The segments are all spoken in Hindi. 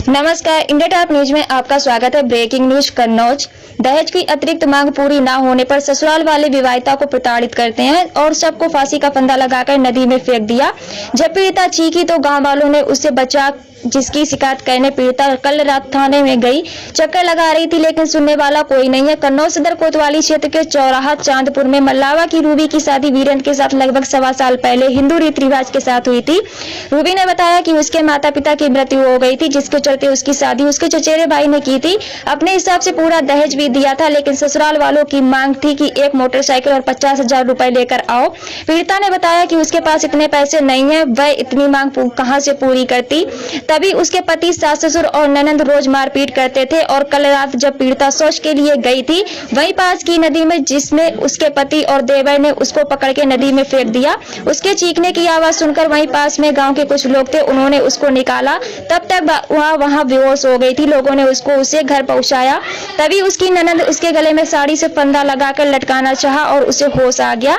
नमस्कार, इंडिया टॉप न्यूज में आपका स्वागत है। Breaking news. कन्नौज। दहेज की अतिरिक्त मांग पूरी न होने पर ससुराल वाले विवाहिता को प्रताड़ित करते हैं और सबको फांसी का फंदा लगाकर नदी में फेंक दिया। जब पीड़िता चीखी तो गांव वालों ने उससे बचा, जिसकी शिकायत करने पीड़िता कल रात थाने में गई। चक्कर लगा रही थी लेकिन सुनने वाला कोई नहीं है। कन्नौज सदर कोतवाली क्षेत्र के चौराहा चांदपुर में मल्लावा की रूबी की शादी वीरेंद्र के साथ लगभग 1.25 साल पहले हिंदू रीति रिवाज के साथ हुई थी। रूबी ने बताया कि उसके माता पिता की मृत्यु हो गई थी, जिसके चलते उसकी शादी उसके चचेरे भाई ने की थी। अपने हिसाब से पूरा दहेज भी दिया था, लेकिन ससुराल वालों की मांग थी कि एक मोटरसाइकिल और 50,000 रुपए लेकर आओ। पीड़िता ने बताया कि उसके पास इतने पैसे नहीं है, वह इतनी मांग कहां से पूरी करती। तभी उसके पति, सास ससुर और ननंद रोज मारपीट करते थे और कल रात जब पीड़िता शौच के लिए गई थी वहीं पास की नदी में, जिसमें उसके पति और देवर ने उसको पकड़ के नदी में फेंक दिया। उसके चीखने की आवाज सुनकर वहीं पास में गांव के कुछ लोग थे, उन्होंने उसको निकाला। तब तक वहां बेहोश हो गई थी। लोगों ने उसे घर पहुंचाया। तभी उसकी ननंद उसके गले में साड़ी से फंदा लगाकर लटकाना चाहा और उसे होश आ गया।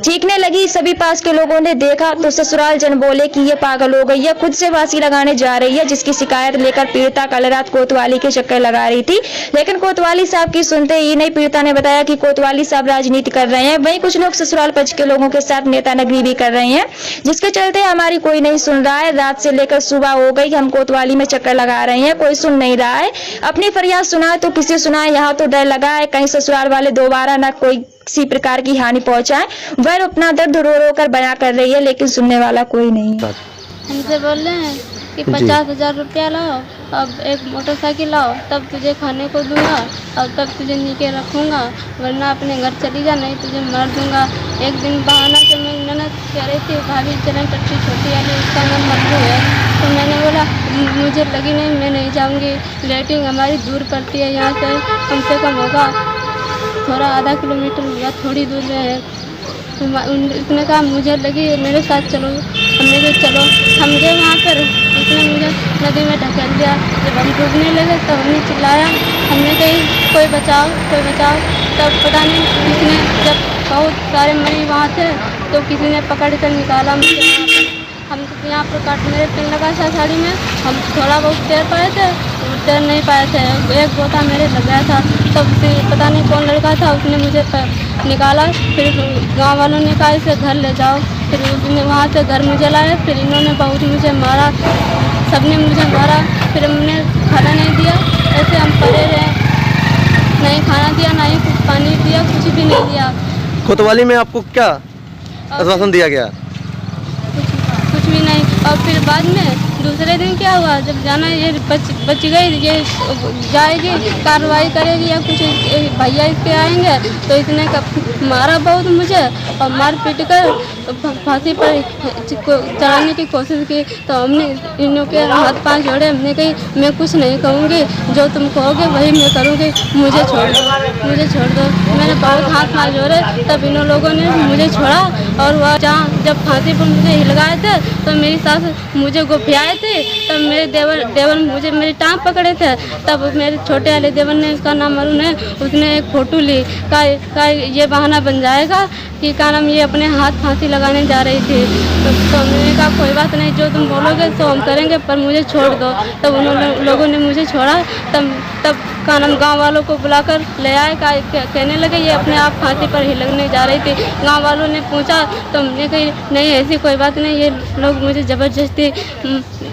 चीखने लगी। सभी पास के लोगों ने देखा तो ससुराल जन बोले कि ये पागल हो गई है, खुद से फांसी लगाने जा रही है। जिसकी शिकायत लेकर पीड़िता कल रात कोतवाली के चक्कर लगा रही थी, लेकिन कोतवाली साहब की सुनते ही नहीं। पीड़िता ने बताया कि कोतवाली साहब राजनीति कर रहे हैं, वहीं कुछ लोग ससुराल पक्ष के लोगों के साथ नेतानगरी भी कर रहे हैं, जिसके चलते हमारी कोई नहीं सुन रहा है। रात से लेकर सुबह हो गई, हम कोतवाली में चक्कर लगा रहे हैं, कोई सुन नहीं रहा है। अपनी फरियाद सुनाए तो किसे सुनाए, यहाँ तो डर लगा है कहीं ससुराल वाले दोबारा न कोई किसी प्रकार की हानि पहुंचाए। वह अपना दर्द रो रो कर बयां कर रही है, लेकिन सुनने वाला कोई नहीं। हमसे बोल रहे हैं कि 50,000 रुपया लाओ, अब एक मोटरसाइकिल लाओ, तब तुझे खाने को दूंगा और तब तुझे नीचे रखूंगा, वरना अपने घर चली जा, नहीं तुझे मार दूंगा। एक दिन बहाना से मेरी ननद कह रही थी भाभी चलें टट्टी छोटी वाली, उसका नाम मल्लू है। तो मैंने बोला मुझे लगी नहीं, मैं नहीं जाऊंगी। लेटिंग हमारी दूर पड़ती है, यहाँ से कम से कम होगा थोड़ा आधा किलोमीटर होगा, थोड़ी दूर में है। तो उसने कहा मुझे लगी मेरे साथ चलो, हमने कहा चलो। हम गए वहाँ पर, उसने मुझे नदी में ढकेल दिया। जब हम डूबने लगे तो हमने चिल्लाया, हमने कही कोई बचाओ कोई बचाओ। तब पता नहीं किसने, जब बहुत सारे मरीज वहाँ थे तो किसी ने पकड़ कर निकाला मुझे वहाँ पर। हम यहाँ पर काट मेरे पिन लगा था साड़ी में, हम थोड़ा बहुत तैर पाए थे, तैर नहीं पाए थे। एक गोता मेरे लग गया था, तब पता नहीं कौन लड़का था, उसने मुझे निकाला। फिर गांव वालों ने कहा इसे घर ले जाओ, फिर उसने वहाँ से घर मुझे लाया। फिर इन्होंने बहुत मुझे मारा, सबने मुझे मारा। फिर हमने खाना नहीं दिया, ऐसे हम पड़े रहे, नहीं खाना दिया, ना ही कुछ पानी दिया, कुछ भी नहीं दिया। कोतवाली में आपको क्या आश्वासन दिया गया? कुछ भी नहीं। और फिर बाद में दूसरे दिन क्या हुआ, जब जाना ये बच गई, ये जाएगी कार्रवाई करेगी या कुछ भैया इसके आएंगे, तो इसने मारा बहुत मुझे और मार पीट कर फांसी पर चढ़ाने की कोशिश की। तो हमने इन्हों के हाथ पांव जोड़े, हमने कही मैं कुछ नहीं कहूँगी, जो तुम कहोगे वही मैं करूँगी, मुझे छोड़ दो, मुझे छोड़ दो। मैंने बहुत हाथ पांव जोड़े, तब इन लोगों ने मुझे छोड़ा। और वह जहाँ जब फांसी पर मुझे हिलगाए थे तो मेरी सास मुझे गोफियाए थे, तब मेरे देवर मुझे मेरी टांग पकड़े थे। तब मेरे छोटे वाले देवर ने, उसका नाम अरुण है, उसने एक फ़ोटो ली, का ये बहाना बन जाएगा कि का नाम ये अपने हाथ फांसी लगाने जा रही थी। तो मैंने कहा कोई बात नहीं, जो तुम बोलोगे तो हम करेंगे, पर मुझे छोड़ दो। तब उन लोगों ने मुझे छोड़ा। तब का नाम गाँव वालों को बुलाकर ले आए, कहने लगे ये अपने आप फांसी पर ही लगने जा रही थी। गाँव वालों ने पूछा तो हमने कही नहीं ऐसी कोई बात नहीं, ये लोग मुझे ज़बरदस्ती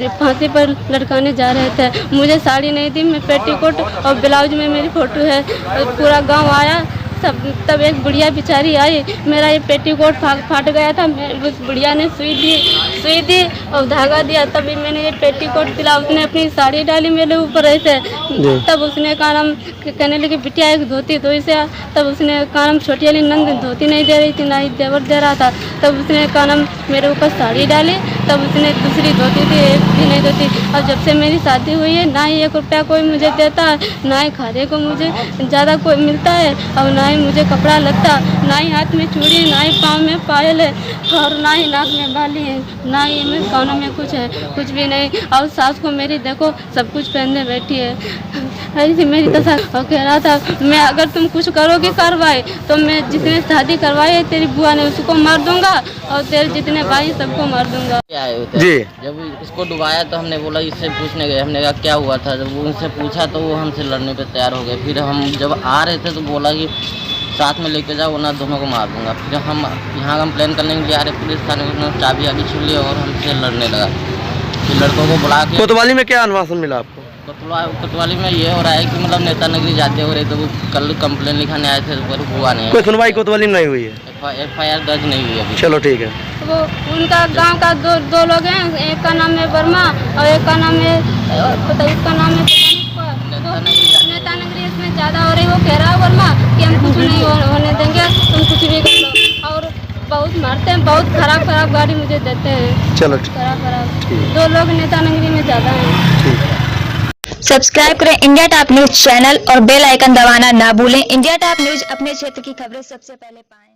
फांसी पर लटकाने जा रहे थे। मुझे साड़ी नहीं दी, मैं पेटीकोट और ब्लाउज में मेरी फ़ोटो है। पूरा गांव आया, तब एक बुढ़िया बेचारी आई, मेरा ये पेटीकोट फाट गया था, उस बुढ़िया ने सुई दी और धागा दिया। तभी मैंने ये पेटीकोट दिला, उसने अपनी साड़ी डाली मेरे ऊपर ऐसे। तब उसने कहा नाम कहने लगी बिटिया एक धोती दो इसे। तब उसने कहा नाम छोटी वाली नंद धोती नहीं दे रही थी, ना ही देवर दे रहा था। तब उसने कहा नाम मेरे ऊपर साड़ी डाली, तब उसने दूसरी धोती थी, एक भी नहीं धोती। और जब से मेरी शादी हुई है, ना ही 1 रुपया कोई मुझे देता है, ना ही खाने को मुझे ज़्यादा कोई मिलता है, और ना ही मुझे कपड़ा लगता, ना ही हाथ में चूड़ी, ना ही पाँव में पायल है, और ना ही नाक में बाली है, ना ही मेरे कानों में कुछ है, कुछ भी नहीं। और सास को मेरी देखो सब कुछ पहनने बैठी है, ऐसी मेरी दशा। और कह रहा था मैं अगर तुम कुछ करोगी कार्रवाई तो मैं जिसने शादी करवाई है तेरी बुआ ने उसको मार दूंगा, और तेरे जितने भाई सबको मार दूंगा। आए हुए थे। जी। जब इसको डुबाया तो हमने बोला, इससे पूछने गए, हमने कहा क्या हुआ था। जब वो उनसे पूछा तो वो हमसे लड़ने पे तैयार हो गए। फिर हम जब आ रहे थे तो बोला कि साथ में लेके जाओ वरना दोनों को मार दूंगा। फिर हम यहाँ कंप्लेन करने के लिए आ रहे पुलिस थाने में, उन्होंने चाबी आगे छीन ली और हमसे लड़ने लगा। फिर लड़कों को बुला के कोतवाली में क्या आश्वासन मिला आपको? कोतवाली में ये हो रहा है कि मतलब नेता नगरी जाते हो रहे तो वो कल कंप्लेन लिखाने आए थे पर हुआ नहीं। कोई सुनवाई कोतवाली में नहीं हुई है? FIR दर्ज नहीं हुई अभी। चलो ठीक है। वो उनका गांव का दो लोग हैं, एक का नाम है वर्मा और एक का नाम है पता उसका नाम है नेता नगरी। इसमें ज़्यादा हो रही, वो कह रहा है वर्मा कि हम कुछ नहीं होने देंगे, तुम कुछ भी कर लो। और बहुत मारते हैं, बहुत खराब गाड़ी मुझे देते हैं। चलो ठीक। खराब ठीक। दो लोग नेता नगरी में ज़्यादा हैं। सब्सक्राइब करें इंडिया टॉप न्यूज चैनल और बेल आइकन दबाना ना भूलें। इंडिया टॉप न्यूज अपने क्षेत्र की खबरें सबसे पहले पाएं।